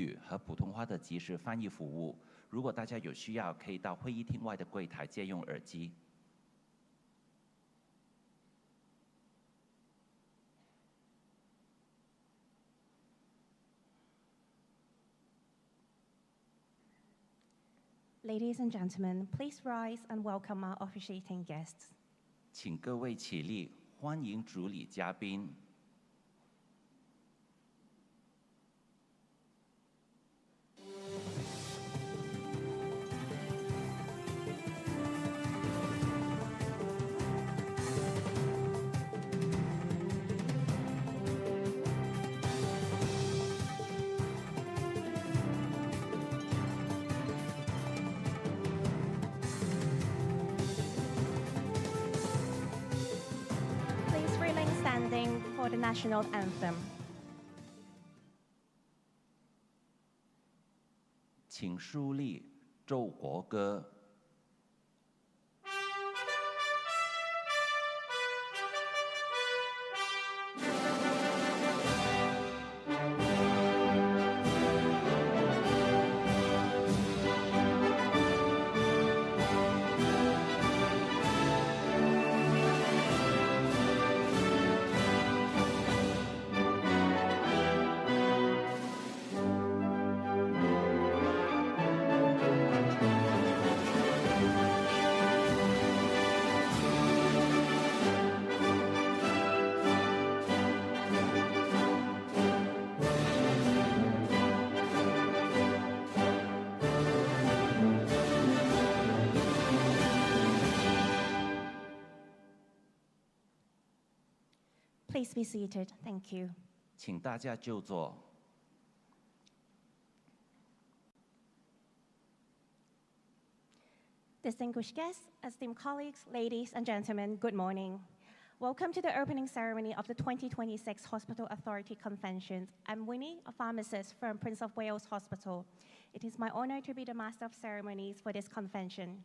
语和普通话的即时翻译服务。如果大家有需要，可以到会议厅外的柜台借用耳机。Ladies and gentlemen, please rise and welcome our officiating guests. 请各位起立，欢迎主礼嘉宾。For the national anthem. 请肃立，奏国歌。Please be seated. Thank you. 请大家就坐。Distinguished guests, esteemed colleagues, ladies and gentlemen, good morning. Welcome to the opening ceremony of the 2026 Hospital Authority Convention. I'm Winnie, a pharmacist from Prince of Wales Hospital. It is my honor to be the master of ceremonies for this convention.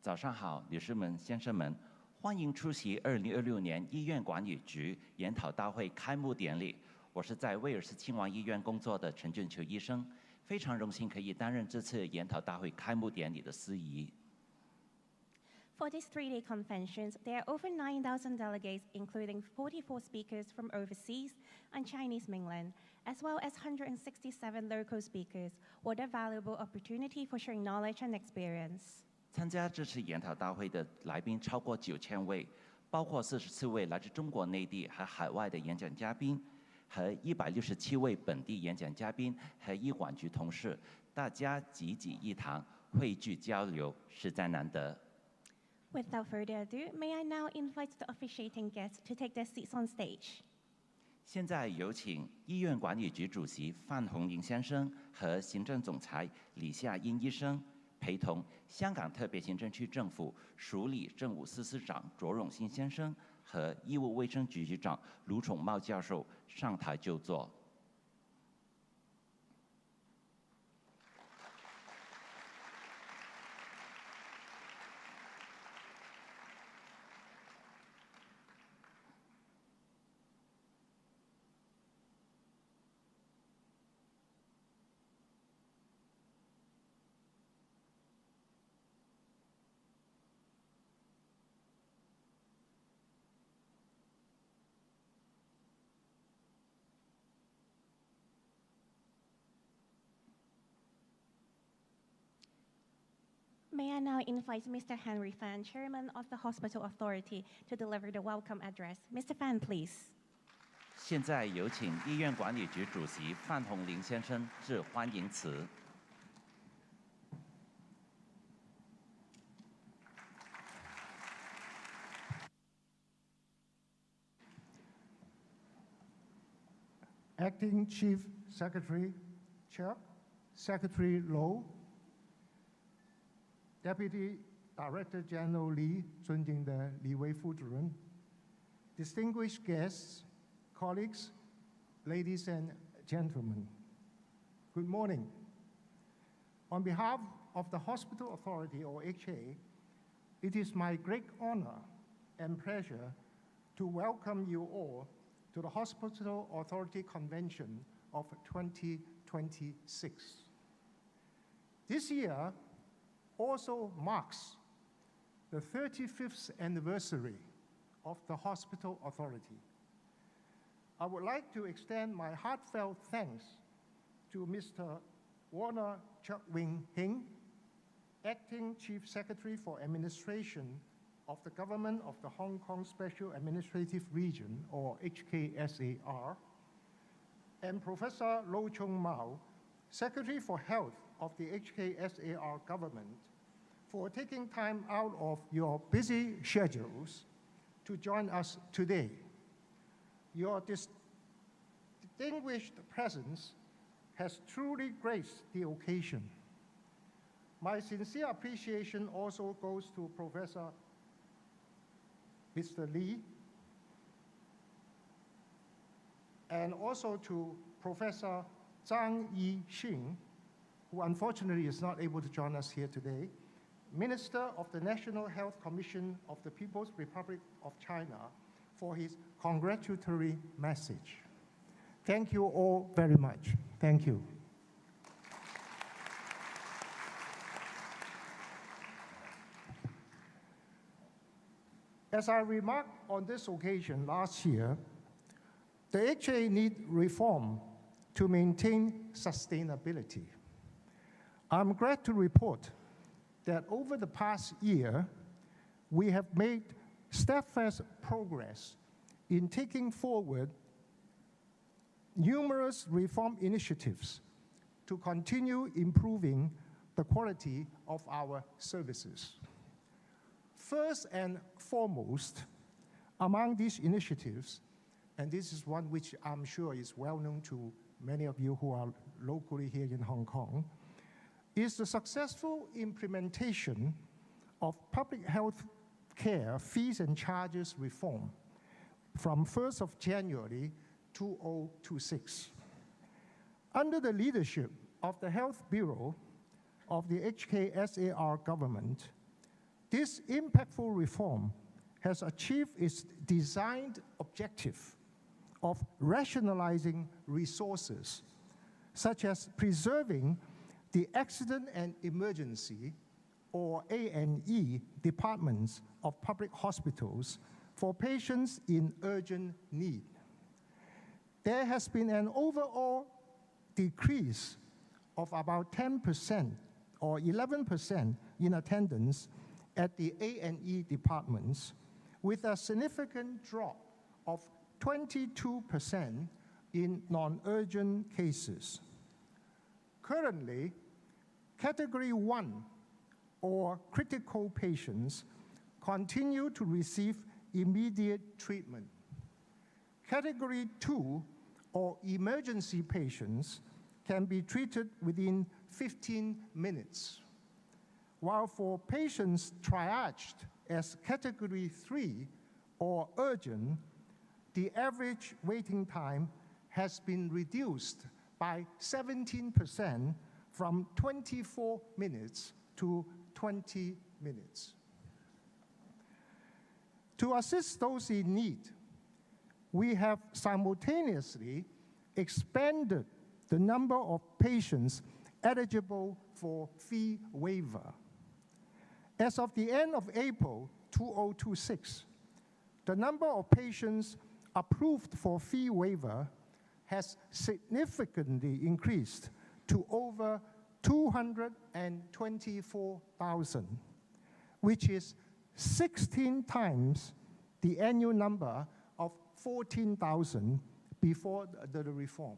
早上好，女士们、先生们，欢迎出席2026年医院管理局研讨大会开幕典礼。我是在威尔士亲王医院工作的陈俊球医生，非常荣幸可以担任这次研讨大会开幕典礼的司仪。For this three-day convention, there are over 9,000 delegates, including 44 speakers from overseas and Chinese mainland, as well as 167 local speakers. What a valuable opportunity for sharing knowledge and experience. 参加这次研讨大会的来宾超过9000位，包括44位来自中国内地和海外的演讲嘉宾，和167位本地演讲嘉宾和医管局同事，大家济济一堂，汇聚交流，实在难得。Without further ado, may I now invite the officiating guests to take their seats on stage. 现在有请医院管理局主席范鸿龄先生和行政总裁李夏茵医生，陪同香港特别行政区政府署理政务司司长卓永兴先生和医务卫生局局长卢宠茂教授上台就座。May I now invite Mr. Henry Fan, Chairman of the Hospital Authority, to deliver the welcome address. Mr. Fan, please. 现在有请医院管理局主席范鸿龄先生致欢迎词。Acting Chief Secretary Chuck, Secretary Low, Deputy Director General Li, 尊敬的李维副主任 Distinguished guests, colleagues, ladies and gentlemen, good morning. On behalf of the Hospital Authority, or HA, it is my great honor and pleasure to welcome you all to the Hospital Authority Convention of 2026. 2026. This year also marks the 35th anniversary of the Hospital Authority. I would like to extend my heartfelt thanks to Mr. Warner Chuk-Wing-Hing, Acting Chief Secretary for Administration of the Government of the Hong Kong Special Administrative Region, or HKSAR, and Professor Luo Mau, Secretary for Health of the HKSAR government, for taking time out of your busy schedules to join us today. Your distinguished presence has truly graced the occasion. My sincere appreciation also goes to Professor Mr. Lee, and also to Professor Zhang Yixing, who unfortunately is not able to join us here today, Minister of the National Health Commission of the People's Republic of China, for his congratulatory message. Thank you all very much. Thank you. As I remarked on this occasion last year, the HA needs reform to maintain sustainability. I'm glad to report that over the past year, we have made steadfast progress in taking forward numerous reform initiatives to continue improving the quality of our services. First and foremost, among these initiatives, and this is one which I'm sure is well known to many of you who are locally here in Hong Kong, is the successful implementation of public health care fees and charges reform from 1st of January 2026. Under the leadership of the Health Bureau of the HKSAR government, this impactful reform has achieved its designed objective of rationalizing resources, such as preserving the Accident and Emergency, or A&E, departments of public hospitals for patients in urgent need. There has been an overall decrease of about 10% or 11% in attendance at the A&E departments, with a significant drop of 22% in non-urgent cases. Currently, Category 1, or critical patients, continue to receive immediate treatment. Category 2, or emergency patients, can be treated within 15 minutes, while for patients triaged as Category 3, or urgent, the average waiting time has been reduced by 17%, from 24 minutes to 20 minutes. To assist those in need, we have simultaneously expanded the number of patients eligible for fee waiver. As of the end of April 2026, the number of patients approved for fee waiver has significantly increased to over 224,000, which is 16 times the annual number of 14,000 before the reform.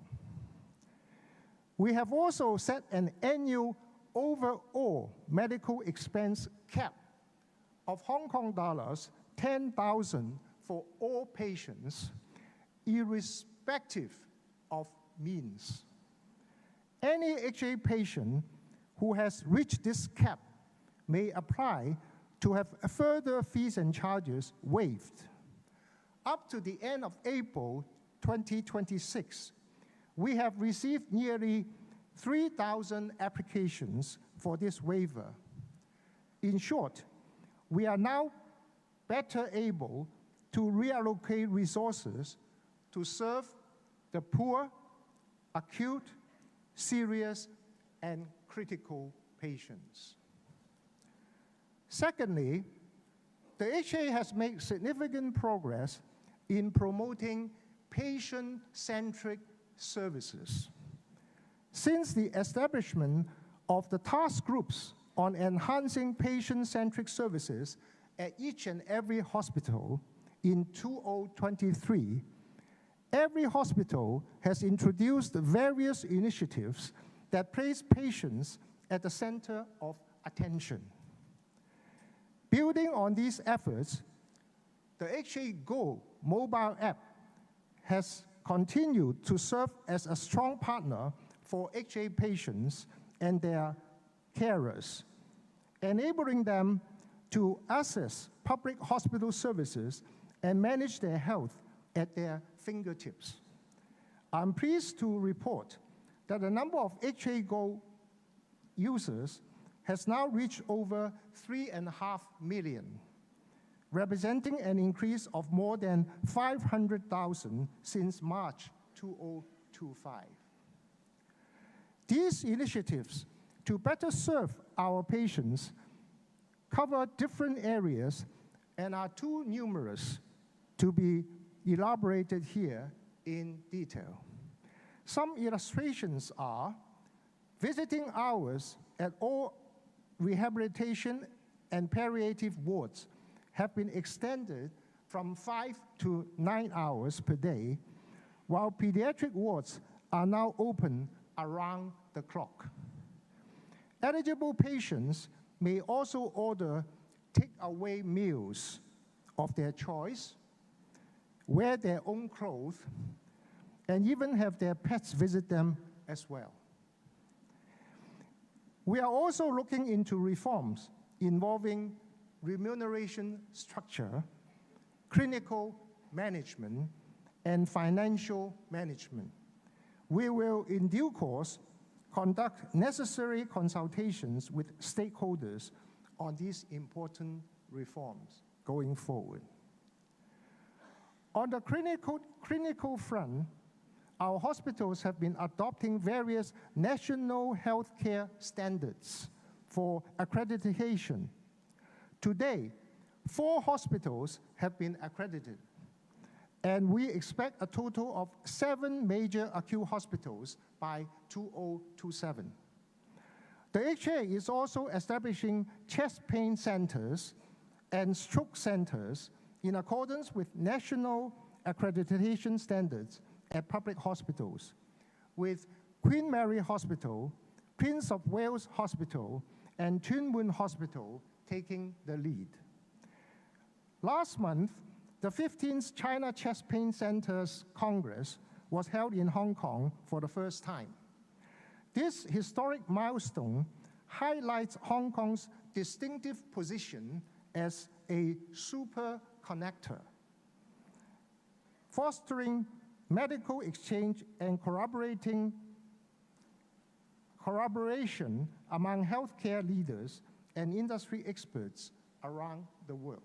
We have also set an annual overall medical expense cap of Hong Kong dollars 10,000 for all patients, irrespective of means. Any HA patient who has reached this cap may apply to have further fees and charges waived. Up to the end of April 2026, we have received nearly 3,000 applications for this waiver. In short, we are now better able to reallocate resources to serve the poor, acute, serious, and critical patients. Secondly, the HA has made significant progress in promoting patient-centric services. Since the establishment of the task groups on enhancing patient-centric services at each and every hospital in 2023, every hospital has introduced various initiatives that place patients at the center of attention. Building on these efforts, the HA Go mobile app has continued to serve as a strong partner for HA patients and their carers, enabling them to access public hospital services and manage their health at their fingertips. I'm pleased to report that the number of HA Go users has now reached over 3.5 million, representing an increase of more than 500,000 since March 2025. These initiatives to better serve our patients cover different areas and are too numerous to be elaborated here in detail. Some illustrations are visiting hours at all rehabilitation and palliative wards have been extended from 5 to 9 hours per day, while pediatric wards are now open around the clock. Eligible patients may also order take-away meals of their choice, wear their own clothes, and even have their pets visit them as well. We are also looking into reforms involving remuneration structure, clinical management, and financial management. We will, in due course, conduct necessary consultations with stakeholders on these important reforms going forward. On the clinical front, our hospitals have been adopting various national healthcare standards for accreditation. Today, 4 hospitals have been accredited, and we expect a total of 7 major acute hospitals by 2027. The HA is also establishing chest pain centers and stroke centers in accordance with national accreditation standards at public hospitals, with Queen Mary Hospital, Prince of Wales Hospital, and Tuen Mun Hospital taking the lead. Last month, the 15th China Chest Pain Centers Congress was held in Hong Kong for the first time. This historic milestone highlights Hong Kong's distinctive position as a super connector, fostering medical exchange and collaboration among healthcare leaders and industry experts around the world.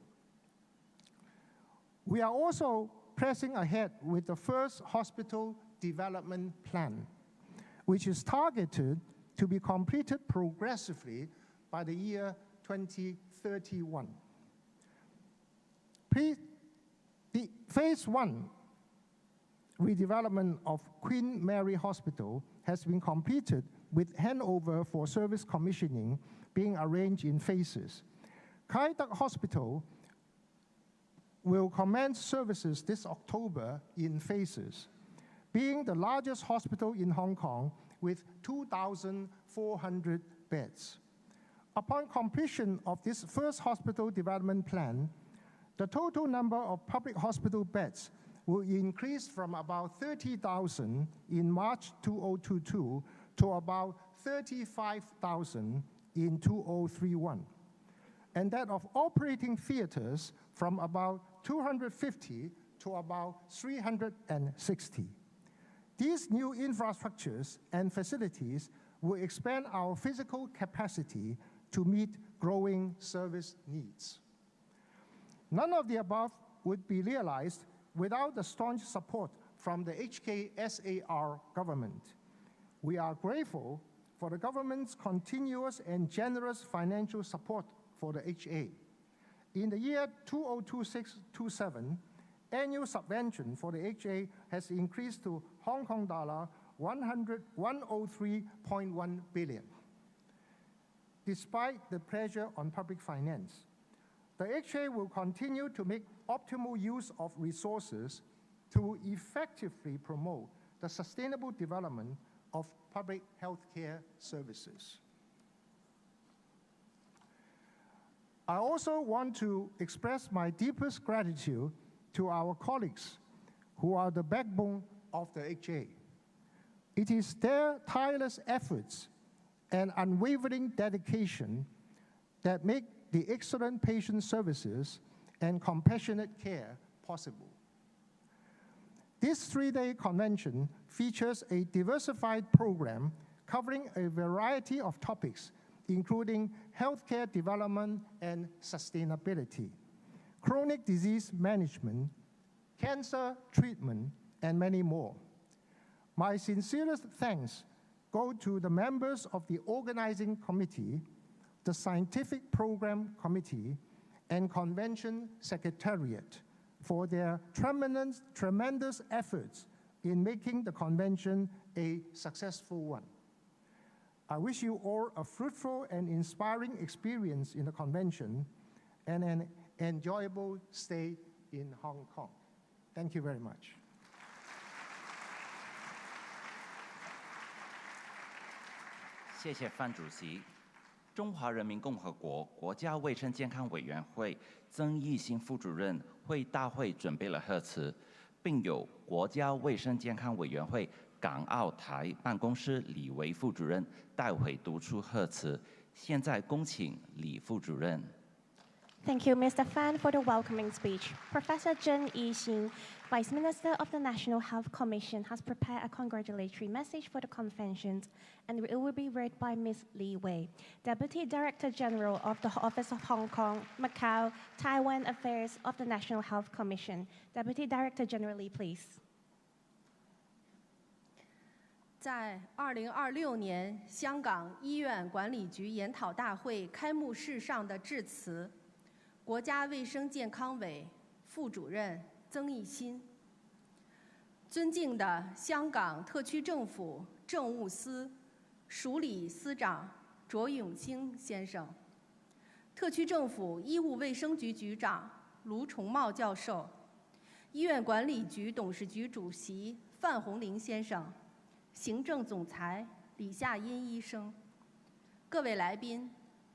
We are also pressing ahead with the first hospital development plan, which is targeted to be completed progressively by the year 2031. The phase 1 redevelopment of Queen Mary Hospital has been completed with handover for service commissioning being arranged in phases. Kai Tak Hospital will commence services this October in phases, being the largest hospital in Hong Kong with 2,400 beds. Upon completion of this first hospital development plan, the total number of public hospital beds will increase from about 30,000 in March 2022 to about 35,000 in 2031, and that of operating theaters from about 250 to about 360. These new infrastructures and facilities will expand our physical capacity to meet growing service needs. None of the above would be realized without the staunch support from the HKSAR government. We are grateful for the government's continuous and generous financial support for the HA. In the year 2026-27, annual subvention for the HA has increased to Hong Kong dollar 103.1 billion. Despite the pressure on public finance, the HA will continue to make optimal use of resources to effectively promote the sustainable development of public healthcare services. I also want to express my deepest gratitude to our colleagues who are the backbone of the HA. It is their tireless efforts and unwavering dedication that make the excellent patient services and compassionate care possible. This three-day convention features a diversified program covering a variety of topics, including healthcare development and sustainability, chronic disease management, cancer treatment, and many more. My sincerest thanks go to the members of the organizing committee, the scientific program committee, and convention secretariat for their tremendous efforts in making the convention a successful one. I wish you all a fruitful and inspiring experience in the convention and an enjoyable stay in Hong Kong. Thank you very much. 谢谢范主席。中华人民共和国国家卫生健康委员会曾益新副主任为大会准备了贺词，并由国家卫生健康委员会港澳台办公室李维副主任代为读出贺词。现在恭请李副主任。Thank you, Mr. Fan, for the welcoming speech. Professor Zheng Yixin, Vice Minister of the National Health Commission, has prepared a congratulatory message for the convention, and it will be read by Ms. Li Wei, Deputy Director General of the Office of Hong Kong, Macau, Taiwan Affairs of the National Health Commission. Deputy Director General Li, please. 在2026年香港医院管理局研讨大会开幕式上的致辞，国家卫生健康委副主任曾益新，尊敬的香港特区政府政务司署理司长卓永兴先生，特区政府医务卫生局局长卢宠茂教授，医院管理局董事局主席范鸿龄先生，行政总裁李夏茵医生，各位来宾，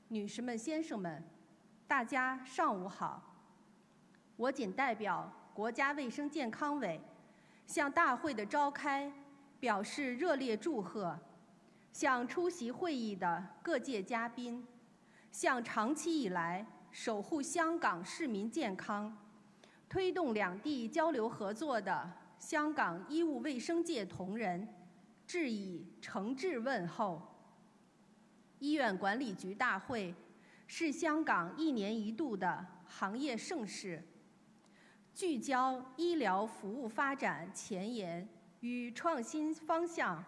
女士们、先生们，大家上午好。我谨代表国家卫生健康委向大会的召开表示热烈祝贺，向出席会议的各界嘉宾，向长期以来守护香港市民健康、推动两地交流合作的香港医务卫生界同仁致以诚挚问候。医院管理局大会是香港1年1度的行业盛事，聚焦医疗服务发展前沿与创新方向，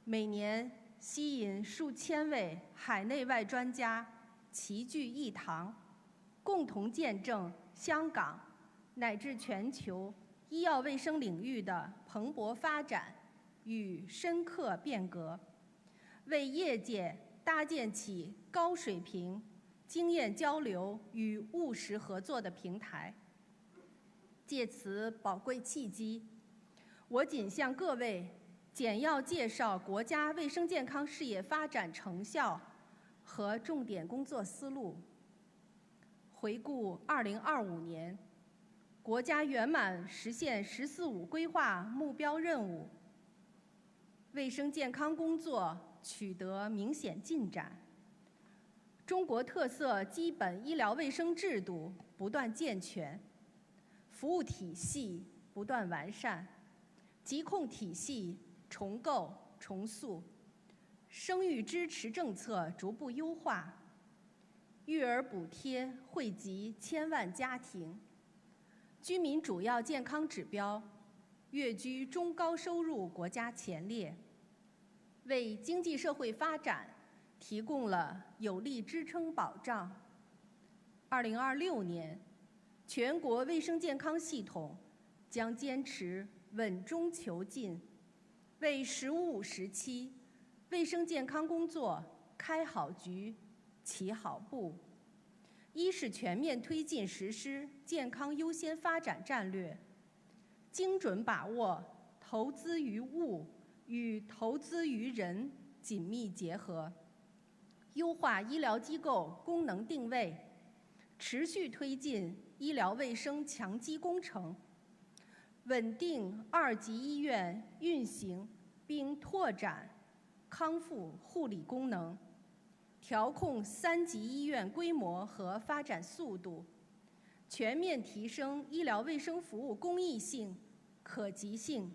每年吸引数千位海内外专家齐聚一堂，共同见证香港乃至全球医药卫生领域的蓬勃发展与深刻变革，为业界搭建起高水平经验交流与务实合作的平台。借此宝贵契机，我谨向各位简要介绍国家卫生健康事业发展成效和重点工作思路。回顾2025年，国家圆满实现“十四五”规划目标任务，卫生健康工作取得明显进展，中国特色基本医疗卫生制度不断健全，服务体系不断完善，疾控体系重构重塑，生育支持政策逐步优化，育儿补贴惠及千万家庭，居民主要健康指标跃居中高收入国家前列。为经济社会发展提供了有力支撑保障。2026年，全国卫生健康系统将坚持稳中求进，为“十五五”时期卫生健康工作开好局、起好步。一是全面推进实施健康优先发展战略，精准把握投资于物与投资于人紧密结合，优化医疗机构功能定位，持续推进医疗卫生强基工程，稳定2级医院运行并拓展康复护理功能，调控3级医院规模和发展速度，全面提升医疗卫生服务公益性、可及性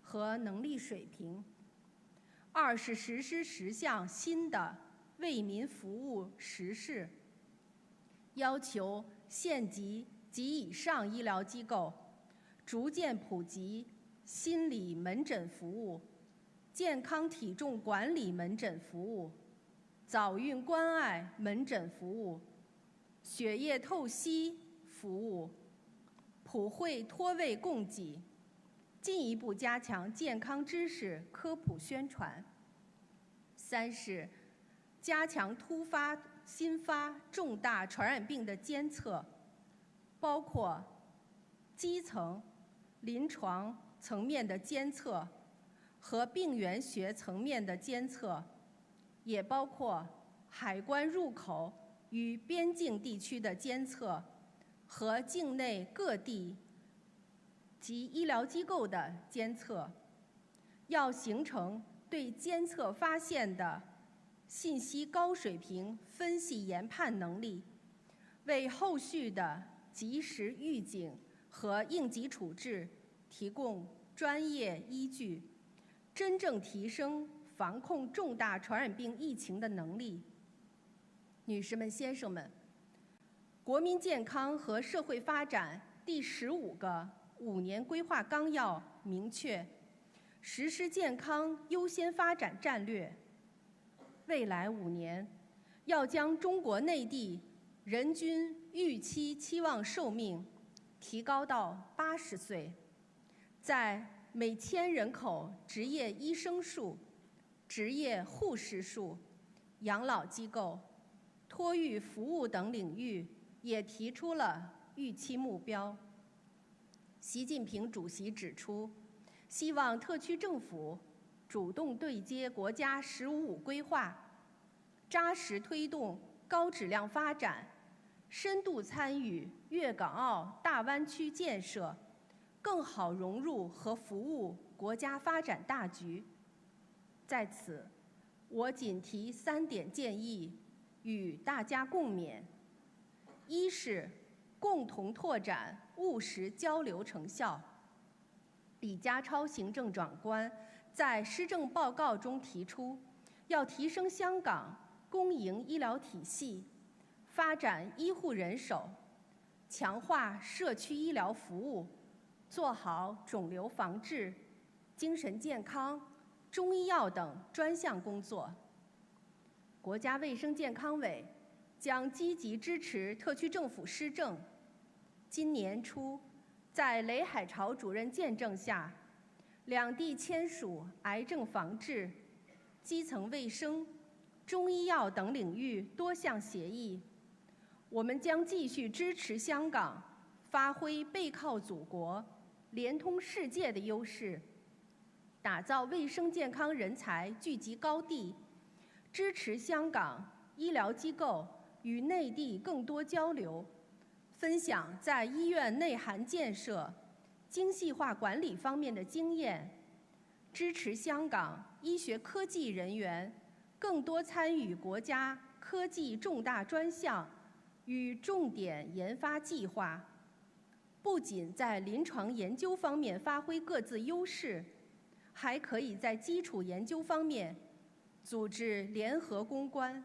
和能力水平。2是实施10项新的为民服务实事，要求县级及以上医疗机构逐渐普及心理门诊服务、健康体重管理门诊服务、早孕关爱门诊服务、血液透析服务、普惠托位供给，进一步加强健康知识科普宣传。3是加强突发、新发重大传染病的监测，包括基层、临床层面的监测和病原学层面的监测，也包括海关入口与边境地区的监测和境内各地及医疗机构的监测，要形成对监测发现的信息高水平分析研判能力，为后续的及时预警和应急处置提供专业依据，真正提升防控重大传染病疫情的能力。女士们、先生们，国民健康和社会发展第15个5年规划纲要明确，实施健康优先发展战略，未来5年要将中国内地人均预期期望寿命提高到80岁，在每1000人口执业医生数、执业护士数、养老机构、托育服务等领域也提出了预期目标。习近平主席指出，希望特区政府主动对接国家“十五五”规划，扎实推动高质量发展，深度参与粤港澳大湾区建设，更好融入和服务国家发展大局。在此，我仅提3点建议与大家共勉：一是共同拓展务实交流成效。李家超行政长官在施政报告中提出，要提升香港公营医疗体系，发展医护人手，强化社区医疗服务，做好肿瘤防治、精神健康、中医药等专项工作。国家卫生健康委将积极支持特区政府施政。今年初，在雷海潮主任见证下，两地签署癌症防治、基层卫生、中医药等领域多项协议。我们将继续支持香港发挥背靠祖国、联通世界的优势，打造卫生健康人才聚集高地，支持香港医疗机构与内地更多交流，分享在医院内涵建设、精细化管理方面的经验，支持香港医学科技人员更多参与国家科技重大专项与重点研发计划，不仅在临床研究方面发挥各自优势，还可以在基础研究方面组织联合攻关，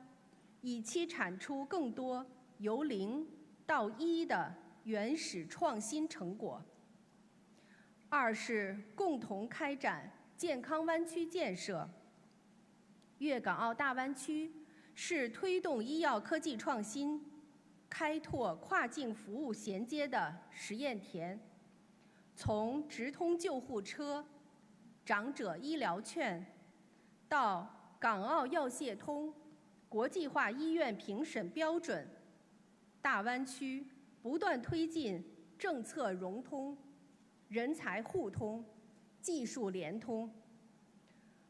以期产出更多由0到1的原始创新成果。二是共同开展健康湾区建设。粤港澳大湾区是推动医药科技创新、开拓跨境服务衔接的实验田。从直通救护车、长者医疗券，到港澳药械通、国际化医院评审标准，大湾区不断推进政策融通、人才互通、技术联通。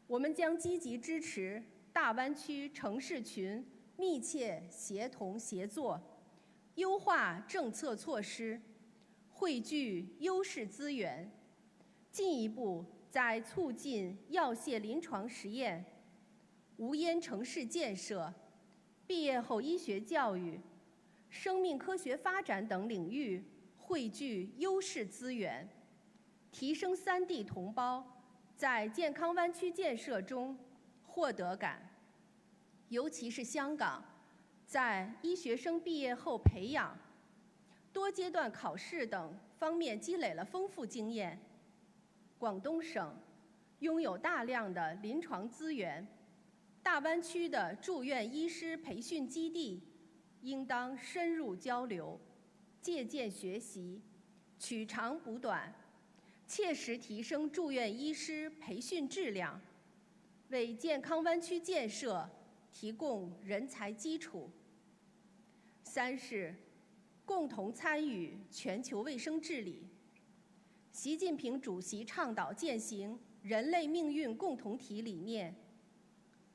我们将积极支持大湾区城市群密切协同协作，优化政策措施，汇聚优势资源，进一步在促进药械临床实验、无烟城市建设、毕业后医学教育、生命科学发展等领域汇聚优势资源，提升3地同胞在健康湾区建设中获得感。尤其是香港，在医学生毕业后培养、多阶段考试等方面积累了丰富经验。广东省拥有大量的临床资源，大湾区的住院医师培训基地应当深入交流、借鉴学习，取长补短，切实提升住院医师培训质量，为健康湾区建设提供人才基础。3是共同参与全球卫生治理。习近平主席倡导践行人类命运共同体理念，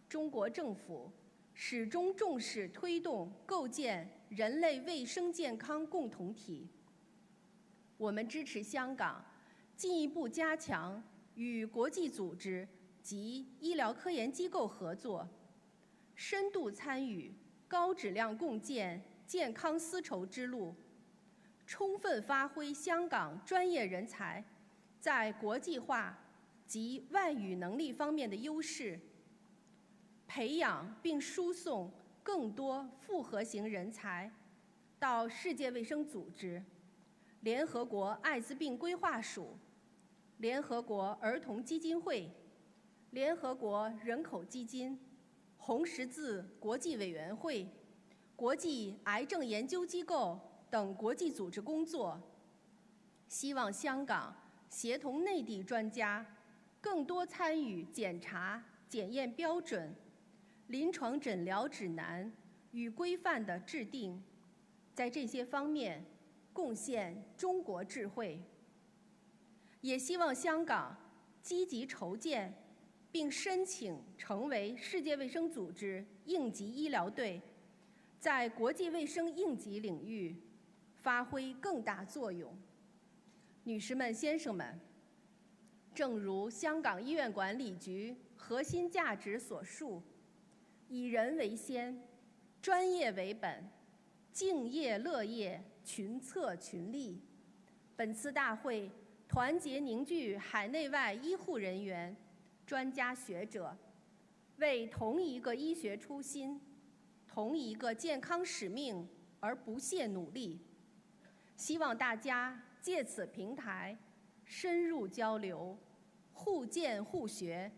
中国政府始终重视推动构建人类卫生健康共同体。我们支持香港进一步加强与国际组织及医疗科研机构合作，深度参与高质量共建健康丝绸之路，充分发挥香港专业人才在国际化及外语能力方面的优势，培养并输送更多复合型人才到世界卫生组织、联合国艾滋病规划署、联合国儿童基金会、联合国人口基金、红十字国际委员会、国际癌症研究机构等国际组织工作。希望香港协同内地专家更多参与检查、检验标准、临床诊疗指南与规范的制定，在这些方面贡献中国智慧。也希望香港积极筹建并申请成为世界卫生组织应急医疗队，在国际卫生应急领域发挥更大作用。女士们、先生们，正如香港医院管理局核心价值所述，以人为先，专业为本，敬业乐业，群策群力。本次大会团结凝聚海内外医护人员、专家学者，为同一个医学初心、同一个健康使命而不懈努力。希望大家借此平台深入交流，互鉴互学，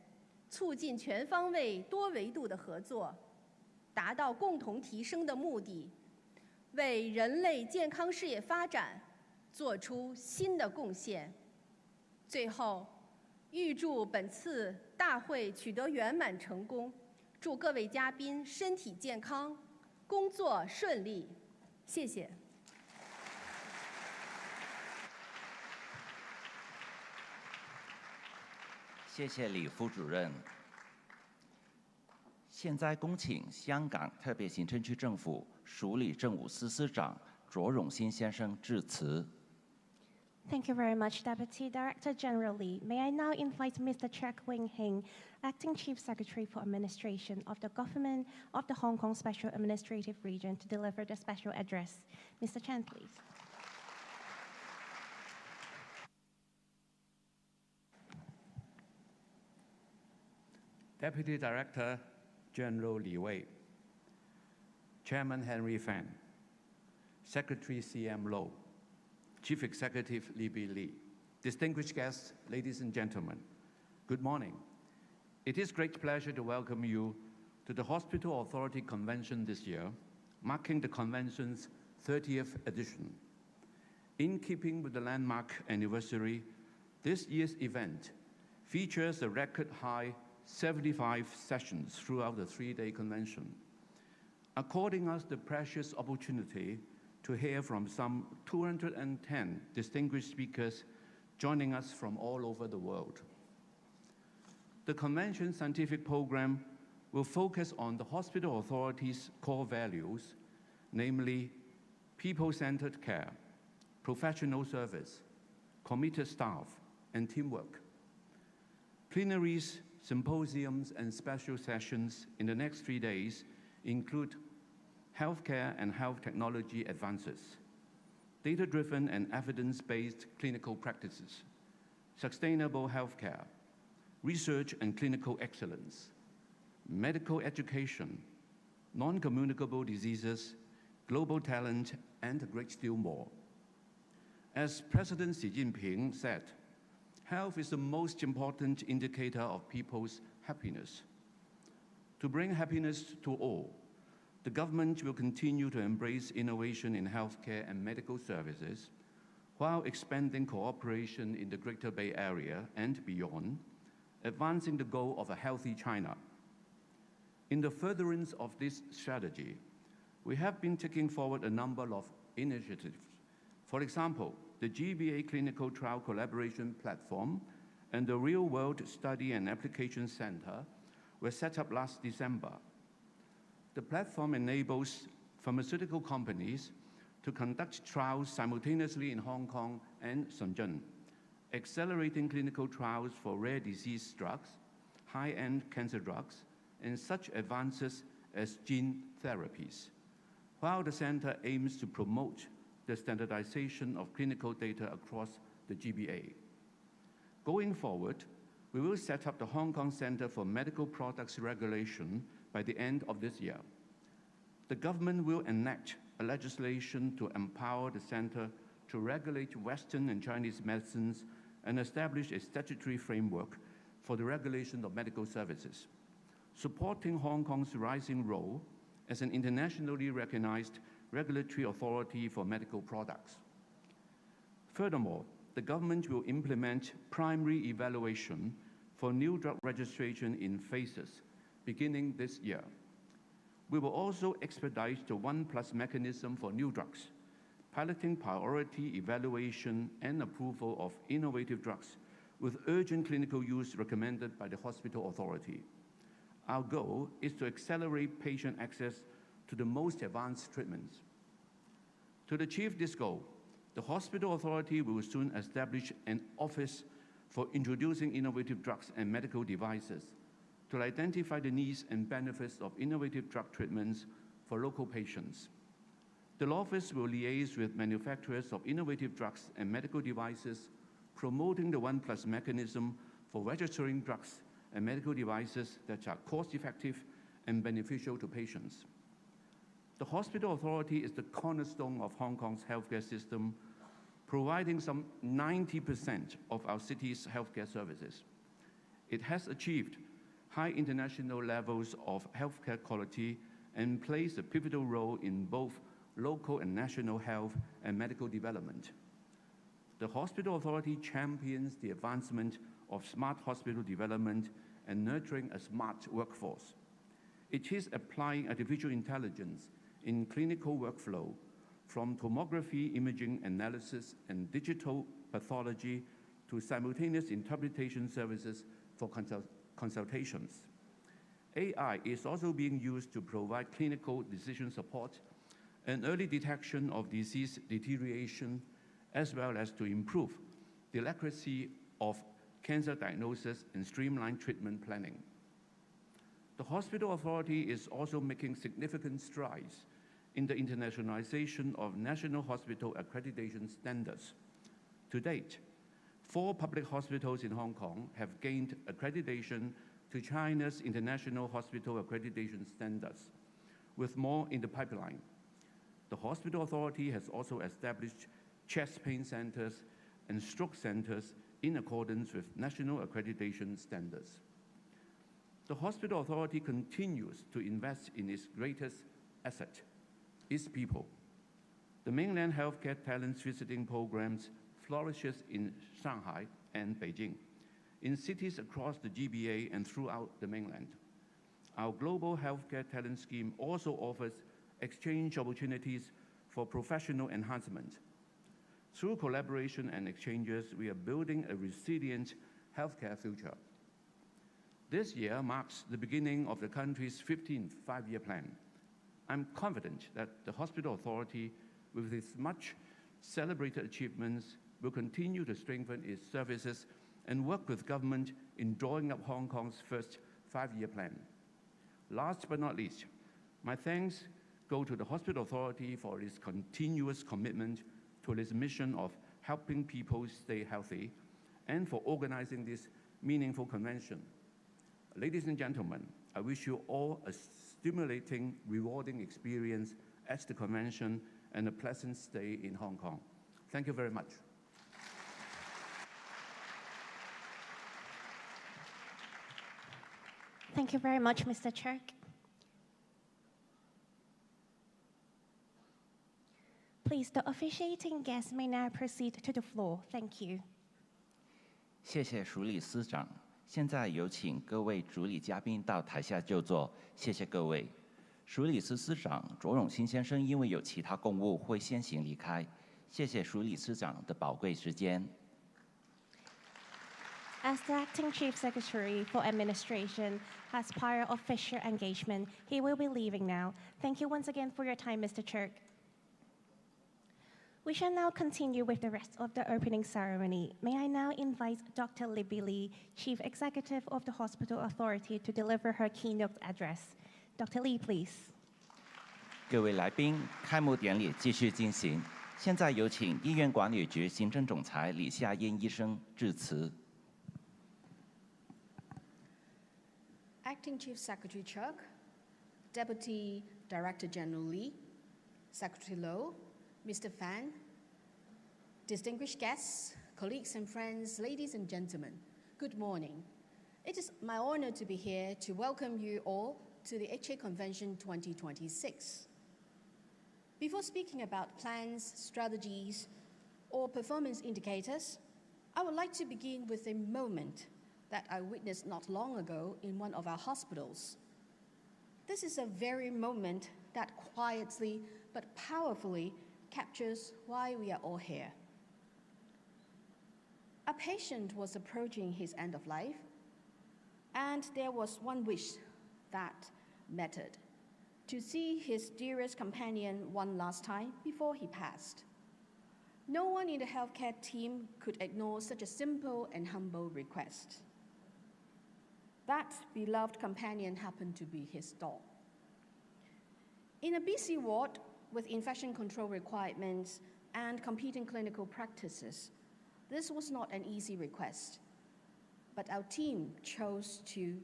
促进全方位多维度的合作，达到共同提升的目的，为人类健康事业发展做出新的贡献。最后，预祝本次大会取得圆满成功，祝各位嘉宾身体健康，工作顺利。谢谢。谢谢李副主任。现在恭请香港特别行政区政府署理政务司司长卓永兴先生致辞。Thank you very much, Deputy Director General Lee. May I now invite Mr. Chek Wing-hing, Acting Chief Secretary for Administration of the Government of the Hong Kong Special Administrative Region, to deliver the special address. Mr. Chen, please. Deputy Director General Li Wei, Chairman Henry Fan, Secretary CM Low, Chief Executive Libby Lee, distinguished guests, ladies and gentlemen, good morning. It is great pleasure to welcome you to the Hospital Authority Convention this year, marking the convention's 30th edition. In keeping with the landmark anniversary, this year's event features a record-high 75 sessions throughout the three-day convention, according us the precious opportunity to hear from some 210 distinguished speakers joining us from all over the world. The convention's scientific program will focus on the Hospital Authority's core values, namely people-centered care, professional service, committed staff, and teamwork. Plenaries, symposiums, and special sessions in the next 3 days include healthcare and health technology advances, data-driven and evidence-based clinical practices, sustainable healthcare, research and clinical excellence, medical education, non-communicable diseases, global talent, and a great deal more. As President Xi Jinping said, health is the most important indicator of people's happiness. To bring happiness to all, the government will continue to embrace innovation in healthcare and medical services while expanding cooperation in the Greater Bay Area and beyond, advancing the goal of a healthy China. In the furtherance of this strategy, we have been taking forward a number of initiatives. For example, the GBA Clinical Trial Collaboration Platform and the Real World Study and Application Center were set up last December. The platform enables pharmaceutical companies to conduct trials simultaneously in Hong Kong and Shenzhen, accelerating clinical trials for rare disease drugs, high-end cancer drugs, and such advances as gene therapies, while the center aims to promote the standardization of clinical data across the GBA. Going forward, we will set up the Hong Kong Center for Medical Products Regulation by the end of this year. The government will enact a legislation to empower the center to regulate Western and Chinese medicines and establish a statutory framework for the regulation of medical services, supporting Hong Kong's rising role as an internationally recognized regulatory authority for medical products. Furthermore, the government will implement primary evaluation for new drug registration in phases beginning this year. We will also expedite the 1+ mechanism for new drugs, piloting priority evaluation and approval of innovative drugs with urgent clinical use recommended by the Hospital Authority. Our goal is to accelerate patient access to the most advanced treatments. To achieve this goal, the Hospital Authority will soon establish an office for introducing innovative drugs and medical devices to identify the needs and benefits of innovative drug treatments for local patients. The office will liaise with manufacturers of innovative drugs and medical devices, promoting the 1+ mechanism for registering drugs and medical devices that are cost-effective and beneficial to patients. The Hospital Authority is the cornerstone of Hong Kong's healthcare system, providing some 90% of our city's healthcare services. It has achieved high international levels of healthcare quality and plays a pivotal role in both local and national health and medical development. The Hospital Authority champions the advancement of smart hospital development and nurturing a smart workforce. It is applying artificial intelligence in clinical workflow, from tomography imaging analysis and digital pathology to simultaneous interpretation services for consultations. AI is also being used to provide clinical decision support and early detection of disease deterioration, as well as to improve the accuracy of cancer diagnosis and streamline treatment planning. The Hospital Authority is also making significant strides in the internationalization of national hospital accreditation standards. To date, 4 public hospitals in Hong Kong have gained accreditation to China's International Hospital Accreditation Standards, with more in the pipeline. The Hospital Authority has also established chest pain centers and stroke centers in accordance with national accreditation standards. the Hospital Authority continues to invest in its greatest asset, its people. The mainland healthcare talents visiting programs flourishes in Shanghai and Beijing, in cities across the GBA and throughout the mainland. Our global healthcare talent scheme also offers exchange opportunities for professional enhancement. Through collaboration and exchanges, we are building a resilient healthcare future. This year marks the beginning of the country's 15th five-year plan. I'm confident that the Hospital Authority, with its much celebrated achievements, will continue to strengthen its services and work with government in drawing up Hong Kong's first five-year plan. Last but not least, my thanks go to the Hospital Authority for its continuous commitment to its mission of helping people stay healthy and for organizing this meaningful convention. Ladies and gentlemen, I wish you all a stimulating, rewarding experience at the convention and a pleasant stay in Hong Kong. Thank you very much. Thank you very much, Mr. Chirk. Please, the officiating guests may now proceed to the floor. Thank you. 谢谢署理司长。现在有请各位主礼嘉宾到台下就座，谢谢各位。署理司长卓永兴先生因为有其他公务会先行离开，谢谢署理司长的宝贵时间。As the Acting Chief Secretary for Administration has prior official engagement, he will be leaving now. Thank you once again for your time, Mr. Chirk. We shall now continue with the rest of the opening ceremony. May I now invite Dr. Libby Lee, Chief Executive of the Hospital Authority, to deliver her keynote address. Dr. Lee, please. 各位来宾，开幕典礼继续进行。现在有请医院管理局行政总裁李夏茵医生致辞。Acting Chief Secretary Chirk, Deputy Director General Lee, Secretary Low, Mr. Fan, distinguished guests, colleagues and friends, ladies and gentlemen, good morning. It is my honor to be here to welcome you all to the HA Convention 2026. Before speaking about plans, strategies, or performance indicators, I would like to begin with a moment that I witnessed not long ago in one of our hospitals. This is a very moment that quietly but powerfully captures why we are all here. A patient was approaching his end of life, and there was one wish that mattered: to see his dearest companion one last time before he passed. No one in the healthcare team could ignore such a simple and humble request. That beloved companion happened to be his dog. In a busy ward with infection control requirements and competing clinical practices, this was not an easy request, but our team chose to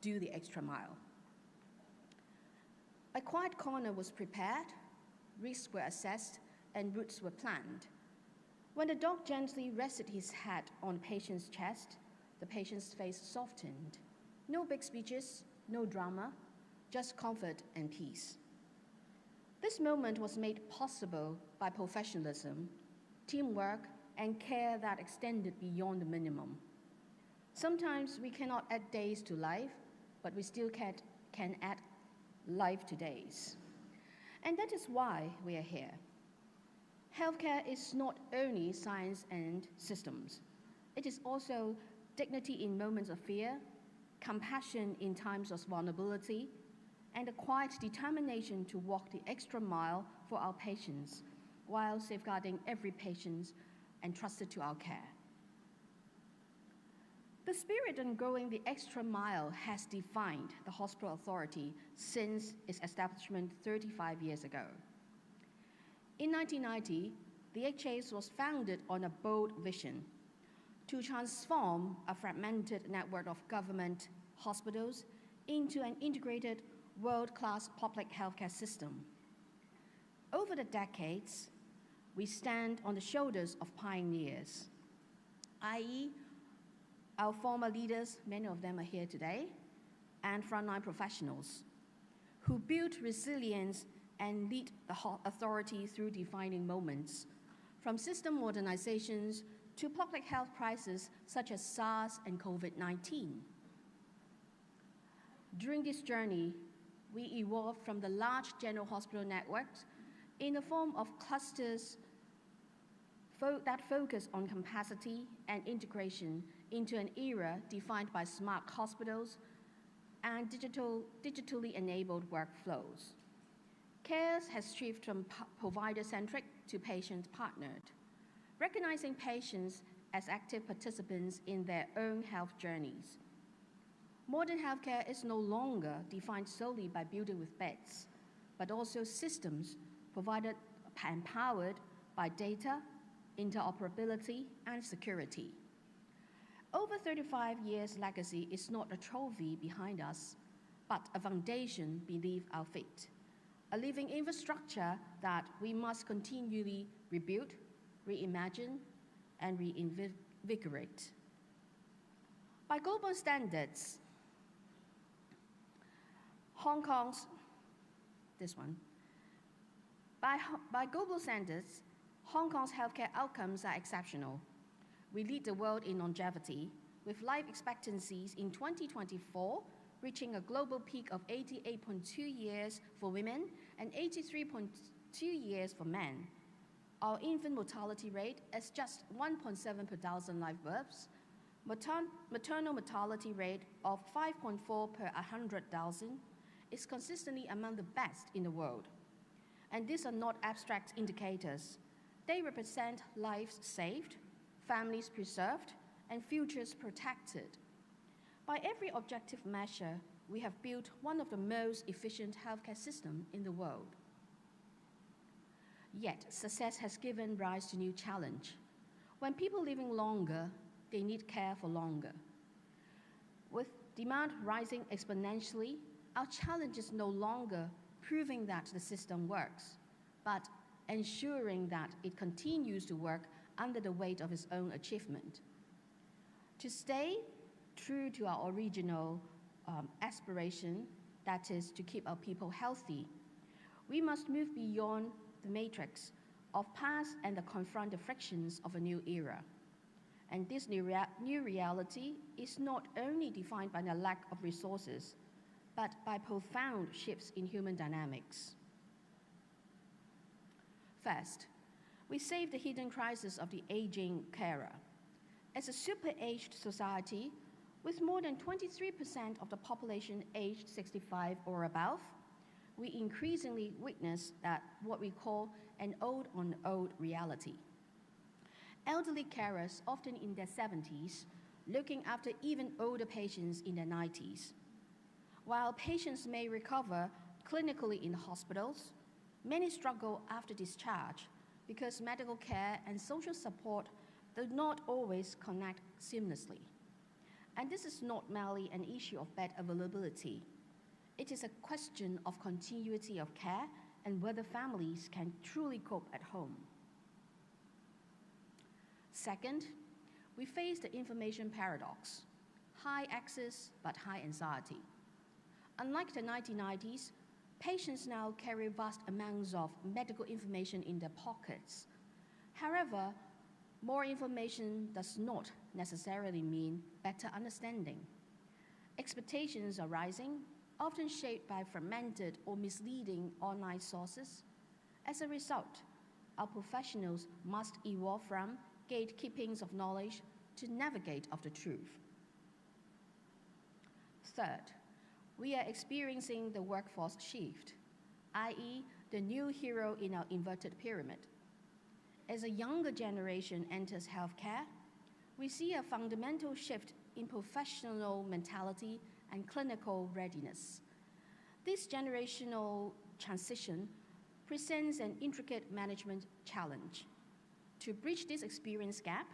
do the extra mile. A quiet corner was prepared, risks were assessed, and routes were planned. When the dog gently rested his head on the patient's chest, the patient's face softened. No big speeches, no drama, just comfort and peace. This moment was made possible by professionalism, teamwork, and care that extended beyond the minimum. Sometimes we cannot add days to life, but we still can add life to days. And that is why we are here. Healthcare is not only science and systems. It is also dignity in moments of fear, compassion in times of vulnerability, and a quiet determination to walk the extra mile for our patients while safeguarding every patient entrusted to our care. The spirit in going the extra mile has defined the Hospital Authority since its establishment 35 years ago. In 1990, the HAs was founded on a bold vision to transform a fragmented network of government hospitals into an integrated world-class public healthcare system. Over the decades, we stand on the shoulders of pioneers, i.e., our former leaders, many of them are here today, and frontline professionals who build resilience and lead the authority through defining moments, from system modernizations to public health crises such as SARS and COVID-19. During this journey, we evolved from the large general hospital networks in the form of clusters that focus on capacity and integration into an era defined by smart hospitals and digitally enabled workflows. Care has shifted from provider-centric to patient-partnered, recognizing patients as active participants in their own health journeys. Modern healthcare is no longer defined solely by building with beds, but also systems provided and powered by data, interoperability, and security. Over 35 years' legacy is not a trophy behind us, but a foundation beneath our feet, a living infrastructure that we must continually rebuild, reimagine, and reinvigorate. By global standards, By global standards, Hong Kong's healthcare outcomes are exceptional. We lead the world in longevity, with life expectancies in 2024 reaching a global peak of 88.2 years for women and 83.2 years for men. Our infant mortality rate is just 1.7 per thousand live births, maternal mortality rate of 5.4 per 100,000 is consistently among the best in the world. And these are not abstract indicators. They represent lives saved, families preserved, and futures protected. By every objective measure, we have built one of the most efficient healthcare systems in the world. Yet, success has given rise to new challenge. When people living longer, they need care for longer. With demand rising exponentially, our challenge is no longer proving that the system works, but ensuring that it continues to work under the weight of its own achievement. To stay true to our original aspiration, that is to keep our people healthy, we must move beyond the matrix of past and confront the frictions of a new era. And this new reality is not only defined by the lack of resources, but by profound shifts in human dynamics. First, we save the hidden crisis of the aging carer. As a super-aged society, with more than 23% of the population aged 65 or above, we increasingly witness that what we call an old-on-old reality. Elderly carers, often in their 70s, looking after even older patients in their 90s. While patients may recover clinically in hospitals, many struggle after discharge because medical care and social support do not always connect seamlessly. And this is not merely an issue of bed availability. It is a question of continuity of care and whether families can truly cope at home. Second, we face the information paradox, high access but high anxiety. Unlike the 1990s, patients now carry vast amounts of medical information in their pockets. However, more information does not necessarily mean better understanding. Expectations are rising, often shaped by fragmented or misleading online sources. As a result, our professionals must evolve from gatekeeping of knowledge to navigate of the truth. Third, we are experiencing the workforce shift, i.e., the new hero in our inverted pyramid. As a younger generation enters healthcare, we see a fundamental shift in professional mentality and clinical readiness. This generational transition presents an intricate management challenge. To bridge this experience gap,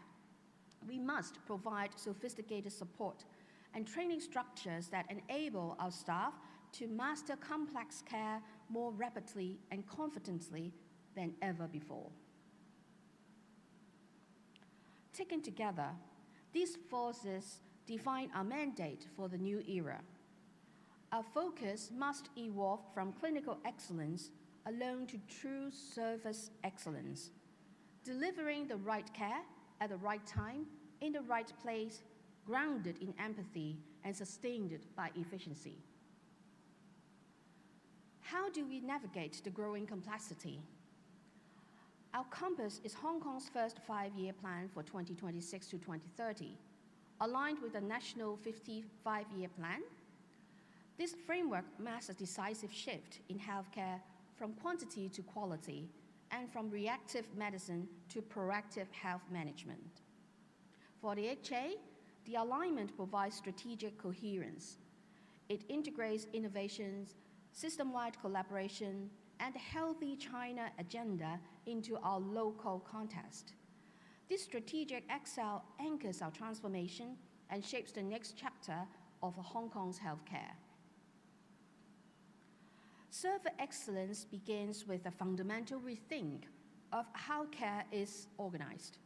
we must provide sophisticated support and training structures that enable our staff to master complex care more rapidly and confidently than ever before. Taken together, these forces define our mandate for the new era. Our focus must evolve from clinical excellence alone to true service excellence, delivering the right care at the right time, in the right place, grounded in empathy and sustained by efficiency. How do we navigate the growing complexity? Our compass is Hong Kong's first 5-year plan for 2026 to 2030, aligned with the national 55-year plan. This framework marks a decisive shift in healthcare from quantity to quality and from reactive medicine to proactive health management. For the HA, the alignment provides strategic coherence. It integrates innovations, system-wide collaboration, and a healthy China agenda into our local context. This strategic excel anchors our transformation and shapes the next chapter of Hong Kong's healthcare. Server excellence begins with a fundamental rethink of how care is organized.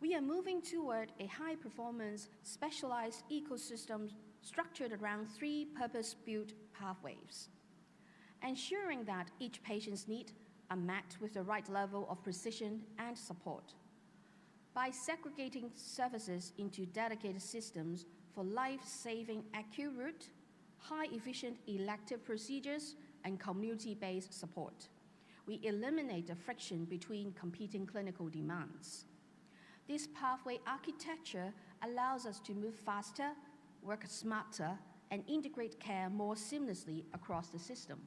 We are moving toward a high-performance, specialized ecosystem structured around 3 purpose-built pathways, ensuring that each patient's needs are met with the right level of precision and support. By segregating services into dedicated systems for life-saving acute route, high-efficient elective procedures, and community-based support, we eliminate the friction between competing clinical demands. This pathway architecture allows us to move faster, work smarter, and integrate care more seamlessly across the system.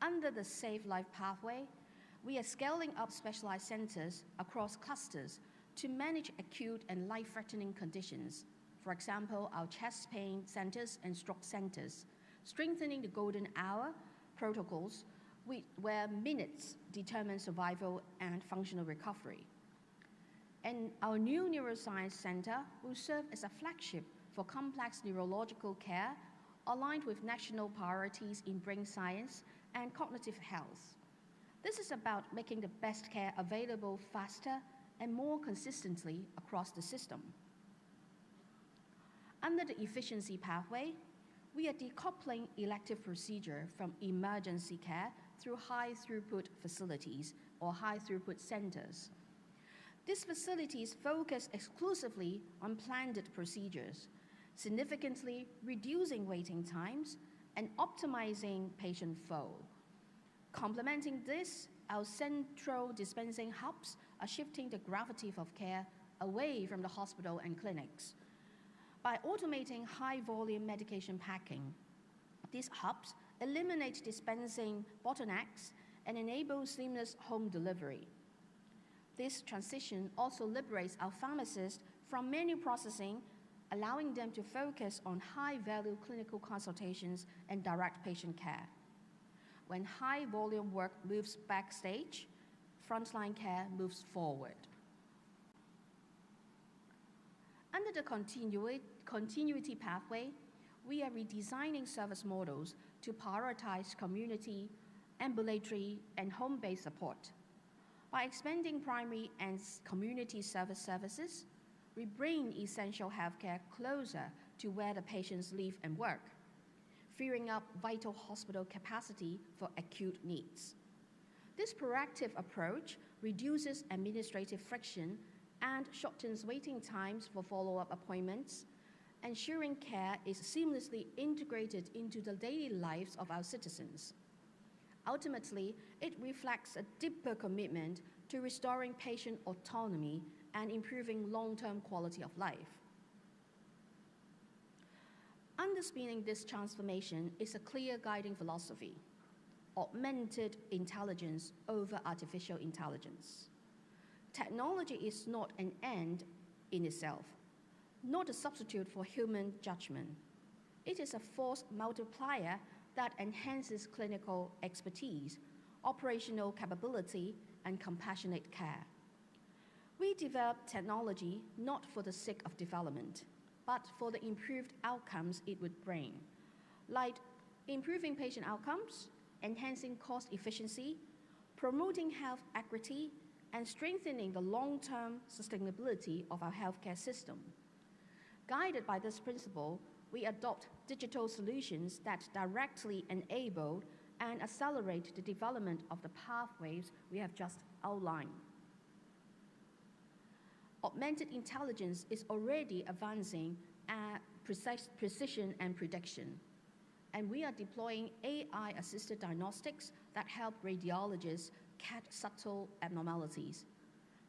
Under the Save Life pathway, we are scaling up specialized centers across clusters to manage acute and life-threatening conditions. For example, our chest pain centers and stroke centers, strengthening the golden hour protocols where minutes determine survival and functional recovery. And our new neuroscience center will serve as a flagship for complex neurological care aligned with national priorities in brain science and cognitive health. This is about making the best care available faster and more consistently across the system. Under the efficiency pathway, we are decoupling elective procedure from emergency care through high-throughput facilities or high-throughput centers. These facilities focus exclusively on planned procedures, significantly reducing waiting times and optimizing patient flow. Complementing this, our central dispensing hubs are shifting the gravity of care away from the hospital and clinics. By automating high-volume medication packing, these hubs eliminate dispensing bottlenecks and enable seamless home delivery. This transition also liberates our pharmacists from menu processing, allowing them to focus on high-value clinical consultations and direct patient care. When high-volume work moves backstage, frontline care moves forward. Under the continuity pathway, we are redesigning service models to prioritize community, ambulatory, and home-based support. By expanding primary and community services, we bring essential healthcare closer to where the patients live and work, freeing up vital hospital capacity for acute needs. This proactive approach reduces administrative friction and shortens waiting times for follow-up appointments, ensuring care is seamlessly integrated into the daily lives of our citizens. Ultimately, it reflects a deeper commitment to restoring patient autonomy and improving long-term quality of life. Underpinning this transformation is a clear guiding philosophy: augmented intelligence over artificial intelligence. Technology is not an end in itself, not a substitute for human judgment. It is a force multiplier that enhances clinical expertise, operational capability, and compassionate care. We develop technology not for the sake of development, but for the improved outcomes it would bring, like improving patient outcomes, enhancing cost efficiency, promoting health equity, and strengthening the long-term sustainability of our healthcare system. Guided by this principle, we adopt digital solutions that directly enable and accelerate the development of the pathways we have just outlined. Augmented intelligence is already advancing at precision and prediction, and we are deploying AI-assisted diagnostics that help radiologists catch subtle abnormalities,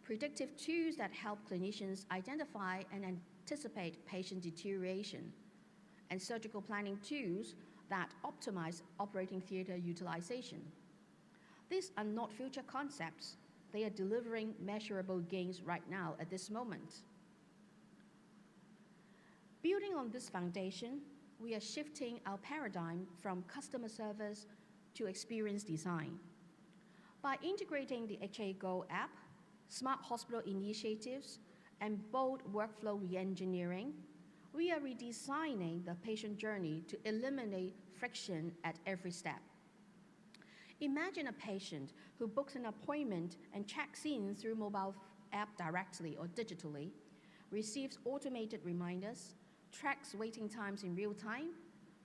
predictive tools that help clinicians identify and anticipate patient deterioration, and surgical planning tools that optimize operating theater utilization. These are not future concepts. They are delivering measurable gains right now at this moment. Building on this foundation, we are shifting our paradigm from customer service to experience design. By integrating the HA Go app, smart hospital initiatives, and bold workflow reengineering, we are redesigning the patient journey to eliminate friction at every step. Imagine a patient who books an appointment and checks in through mobile app directly or digitally, receives automated reminders, tracks waiting times in real time,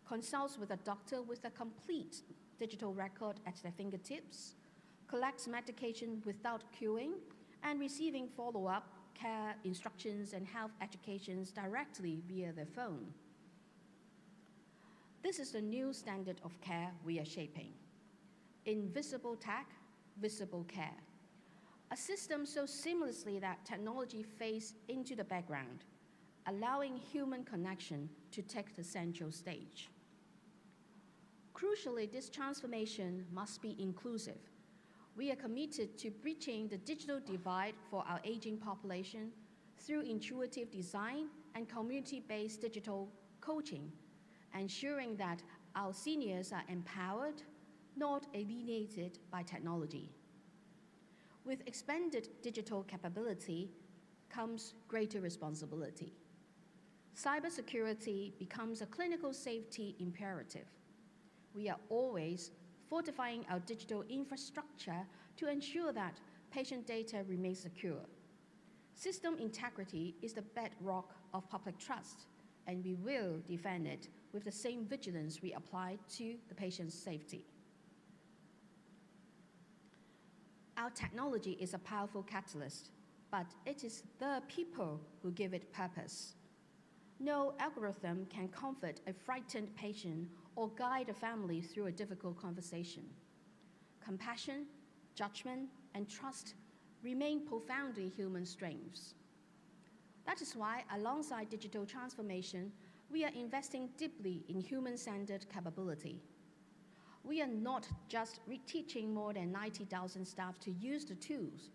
consults with a doctor with a complete digital record at their fingertips, collects medication without queuing, and receiving follow-up care instructions and health educations directly via their phone. This is the new standard of care we are shaping. Invisible tech, visible care. A system so seamlessly that technology fades into the background, allowing human connection to take the central stage. Crucially, this transformation must be inclusive. We are committed to bridging the digital divide for our aging population through intuitive design and community-based digital coaching, ensuring that our seniors are empowered, not alienated by technology. With expanded digital capability comes greater responsibility. Cybersecurity becomes a clinical safety imperative. We are always fortifying our digital infrastructure to ensure that patient data remains secure. System integrity is the bedrock of public trust, and we will defend it with the same vigilance we apply to the patient's safety. Our technology is a powerful catalyst, but it is the people who give it purpose. No algorithm can comfort a frightened patient or guide a family through a difficult conversation. Compassion, judgment, and trust remain profoundly human strengths. That is why, alongside digital transformation, we are investing deeply in human-centered capability. We are not just reteaching more than 90,000 staff to use the tools,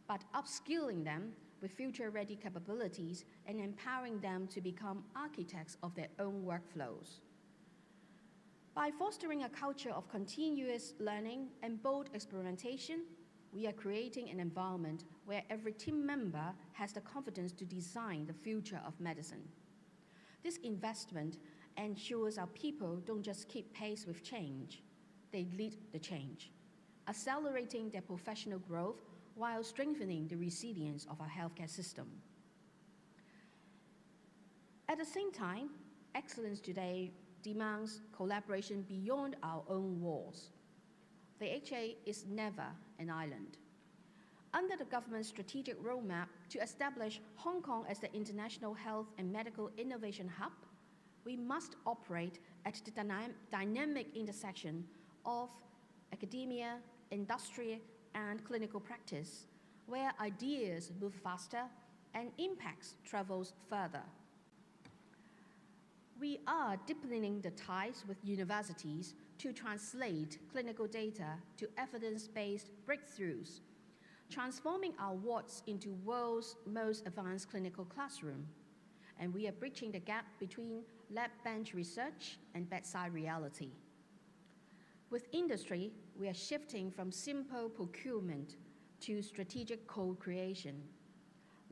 but upskilling them with future-ready capabilities and empowering them to become architects of their own workflows. By fostering a culture of continuous learning and bold experimentation, we are creating an environment where every team member has the confidence to design the future of medicine. This investment ensures our people don't just keep pace with change, they lead the change, accelerating their professional growth while strengthening the resilience of our healthcare system. At the same time, excellence today demands collaboration beyond our own walls. The HA is never an island. Under the government's strategic roadmap to establish Hong Kong as the international health and medical innovation hub, we must operate at the dynamic intersection of academia, industry, and clinical practice, where ideas move faster and impacts travels further. We are deepening the ties with universities to translate clinical data to evidence-based breakthroughs, transforming our wards into world's most advanced clinical classroom. And we are bridging the gap between lab bench research and bedside reality. With industry, we are shifting from simple procurement to strategic co-creation.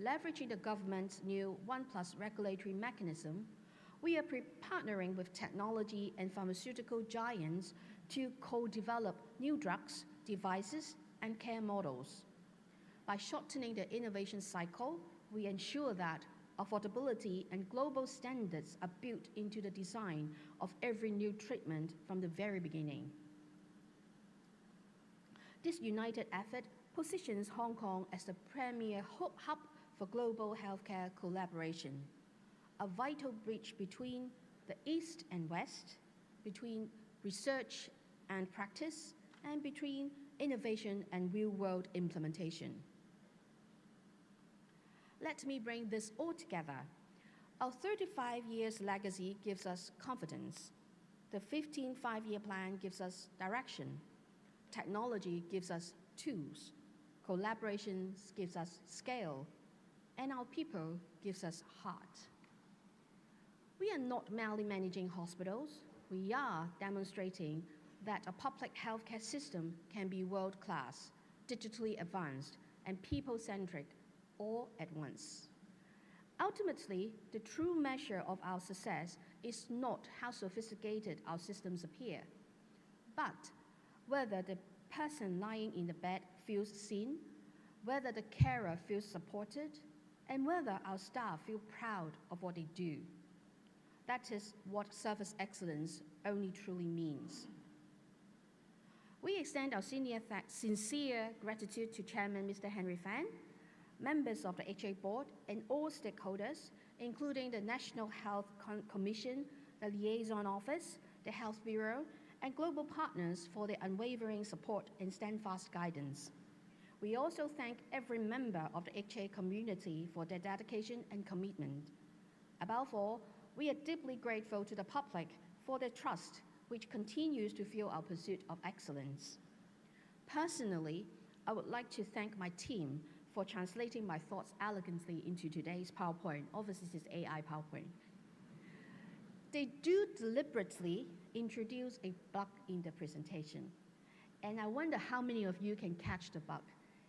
Leveraging the government's new 1+ regulatory mechanism, we are partnering with technology and pharmaceutical giants to co-develop new drugs, devices, and care models. By shortening the innovation cycle, we ensure that affordability, and global standards are built into the design of every new treatment from the very beginning. This united effort positions Hong Kong as the premier hub for global healthcare collaboration, a vital bridge between the East and West, between research and practice, and between innovation and real-world implementation. Let me bring this all together. Our 35 years legacy gives us confidence. The 15 five-year plan gives us direction. Technology gives us tools. Collaboration gives us scale. And our people gives us heart. We are not merely managing hospitals. We are demonstrating that a public healthcare system can be world-class, digitally advanced, and people-centric all at once. Ultimately, the true measure of our success is not how sophisticated our systems appear, but whether the person lying in the bed feels seen, whether the carer feels supported, and whether our staff feel proud of what they do. That is what service excellence only truly means. We extend our sincere gratitude to Chairman Mr. Henry Fan, members of the HA Board, and all stakeholders, including the National Health Commission, the Liaison Office, the Health Bureau, and global partners for their unwavering support and steadfast guidance. We also thank every member of the HA community for their dedication and commitment. Above all, we are deeply grateful to the public for their trust, which continues to fuel our pursuit of excellence. Personally, I would like to thank my team for translating my thoughts elegantly into today's PowerPoint. Obviously, this is AI PowerPoint. They do deliberately introduce a bug in the presentation. And I wonder how many of you can catch the bug.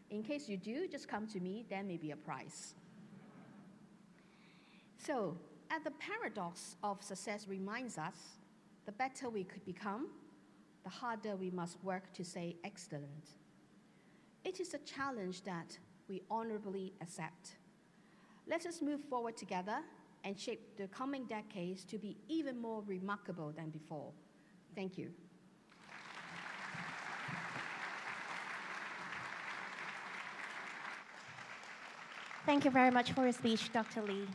In case you do, just come to me, there may be a prize. So, as the paradox of success reminds us, the better we could become, the harder we must work to stay excellent. It is a challenge that we honorably accept. Let us move forward together and shape the coming decades to be even more remarkable than before. Thank you. Thank you very much for your speech, Dr. Lee.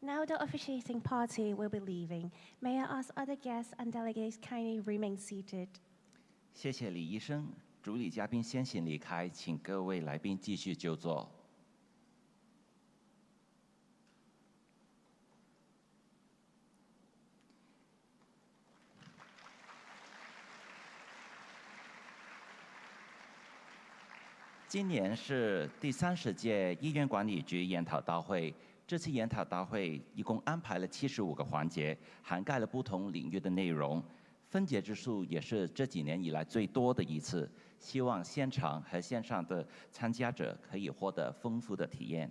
Now the officiating party will be leaving. May I ask other guests and delegates kindly remain seated? 谢谢李医生。主礼嘉宾先行离开，请各位来宾继续就座。今年是第30届医院管理局研讨大会。这次研讨大会一共安排了75个环节，涵盖了不同领域的内容。分节之数也是这几年以来最多的一次。希望现场和线上的参加者可以获得丰富的体验。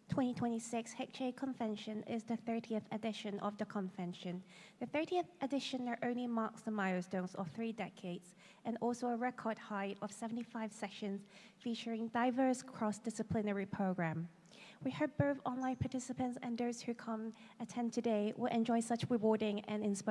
2026 HA Convention is the 30th edition of the convention. The 30th edition not only marks the milestones of 3 decades and also a record high of 75 sessions featuring diverse cross-disciplinary program. We hope both online participants and those who come attend today will enjoy such rewarding and inspiring